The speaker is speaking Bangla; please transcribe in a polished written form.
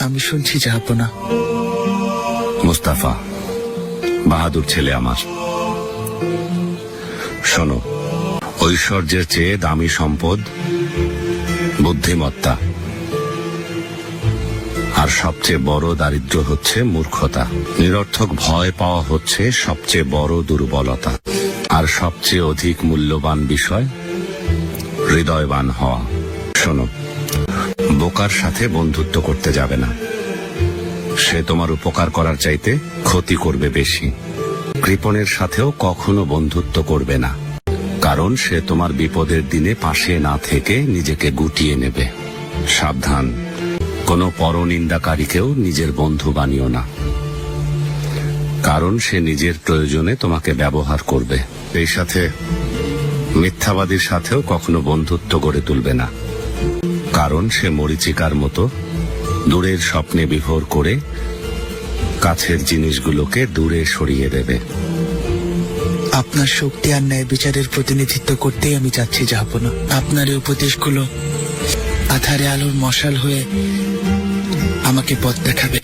আমি শুনছি জাহাপনা। মুস্তাফা বাহাদুর ছেলে আমার, শোনো, ঐশ্বর্যের চেয়ে দামি সম্পদ বুদ্ধিমত্তা, আর সবচেয়ে বড় দারিদ্র্য হচ্ছে মূর্খতা। নিরর্থক ভয় পাওয়া হচ্ছে সবচেয়ে বড় দুর্বলতা, আর সবচেয়ে অধিক মূল্যবান বিষয় হৃদয়বান হওয়া। শোনো, বোকার সাথে বন্ধুত্ব করতে যাবে না, সে তোমার উপকার করার চাইতে ক্ষতি করবে বেশি। কৃপণের সাথেও কখনো বন্ধুত্ব করবে না, কারণ সে তোমার বিপদের দিনে পাশে না থেকে নিজেকে গুটিয়ে নেবে। সাবধান, কোনো পরনিন্দাকারীকেও নিজের বন্ধু বানিও না, কারণ সে নিজের প্রয়োজনে তোমাকে ব্যবহার করবে। এই সাথে মিথ্যাবাদীর সাথেও কখনো বন্ধুত্ব গড়ে তুলবে না, কারণ সে মরীচিকার মতো দূরের স্বপ্নে বিভোর করে কাছের জিনিসগুলোকে দূরে সরিয়ে দেবে। আপনার শক্তি আর ন্যায় বিচারের প্রতিনিধিত্ব করতেই আমি চাচ্ছি জাহাপনা। আপনার এই উপদেশগুলো আধারে আলোর মশাল হয়ে আমাকে পথ দেখাবে।